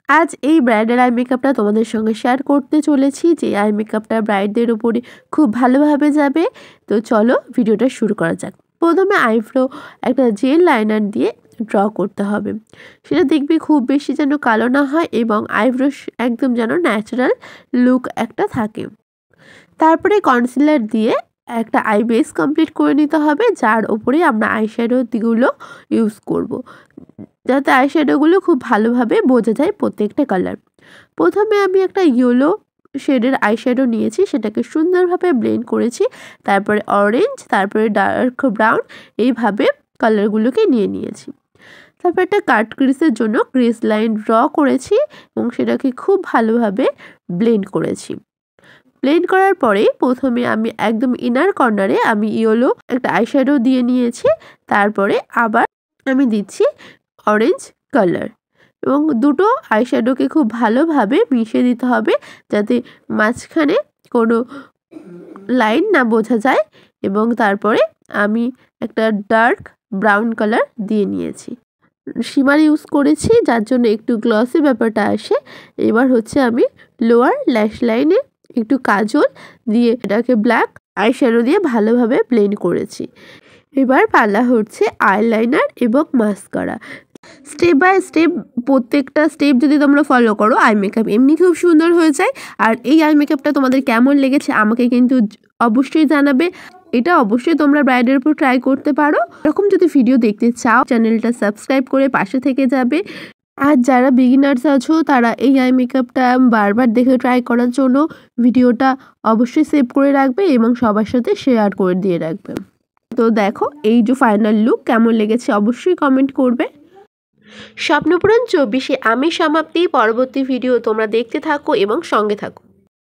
আজ এই bridal I মেকআপটা তোমাদের সঙ্গে শেয়ার করতে চলেছি, যে আই মেকআপটা ব্রাইডদের উপরে খুব ভালোভাবে যাবে। তো চলো ভিডিওটা শুরু করা যাক। প্রথমে আইব্রো একটা জেল লাইনার দিয়ে ড্র করতে হবে। সেটা দেখবি খুব বেশি যেন কালো না হয় এবং আইব্রো একদম যেন ন্যাচারাল লুক একটা থাকে। তারপরে কনসিলার দিয়ে একটা আই বেস কমপ্লিট করে নিতে হবে, যার ওপরে আমরা আইশ্যাডোগুলো ইউজ করব, যাতে আইশ্যাডোগুলো খুব ভালোভাবে বোঝা যায় প্রত্যেকটা কালার। প্রথমে আমি একটা ইয়েলো শেডের আইশ্যাডো নিয়েছি, সেটাকে সুন্দরভাবে ব্লেন্ড করেছি। তারপরে অরেঞ্জ, তারপরে ডার্ক ব্রাউন, এইভাবে কালারগুলোকে নিয়েছি। তারপর একটা কাট ক্রিজের জন্য ক্রিজ লাইন ড্র করেছি এবং সেটাকে খুব ভালোভাবে ব্লেন্ড করেছি। ব্লেন্ড করার পরে প্রথমে আমি একদম ইনার কর্নারে আমি ইয়েলো একটা আইশ্যাডো দিয়ে নিয়েছি। তারপরে আবার আমি দিচ্ছি অরেঞ্জ কালার এবং দুটো আইশ্যাডোকে খুব ভালোভাবে মিশিয়ে দিতে হবে, যাতে মাঝখানে কোনো লাইন না বোঝা যায়। এবং তারপরে আমি একটা ডার্ক ব্রাউন কালার দিয়ে নিয়েছি, শিমার ইউজ করেছি, যার জন্য একটু গ্লসি ব্যাপারটা আসে। এবার হচ্ছে আমি লোয়ার ল্যাশ লাইনে একটু কাজল দিয়ে এটাকে ব্ল্যাক আইশ্যাডো দিয়ে ভালোভাবে ব্লেন্ড করেছি। এবার পালা হচ্ছে আইলাইনার এবং মাস্কারা। স্টেপ বাই স্টেপ প্রত্যেকটা স্টেপ যদি তোমরা ফলো করো, আই মেকআপ এমনি খুব সুন্দর হয়ে যায়। আর এই আই মেকআপটা তোমাদের কেমন লেগেছে আমাকে কিন্তু অবশ্যই জানাবে। এটা অবশ্যই তোমরা ব্রাইডের উপর ট্রাই করতে পারো। এরকম যদি ভিডিও দেখতে চাও চ্যানেলটা সাবস্ক্রাইব করে পাশে থেকে যাবে। আর যারা বিগিনার্স আছো তারা এই আই মেকআপটা বারবার দেখে ট্রাই করার জন্য ভিডিওটা অবশ্যই সেভ করে রাখবে এবং সবার সাথে শেয়ার করে দিয়ে রাখবে। তো দেখো এই যে ফাইনাল লুক কেমন লেগেছে অবশ্যই কমেন্ট করবে। স্বপ্নপূরণ 24-এ আমি সমাপ্তি। পরবর্তী ভিডিও তোমরা দেখতে থাকো এবং সঙ্গে থাকো।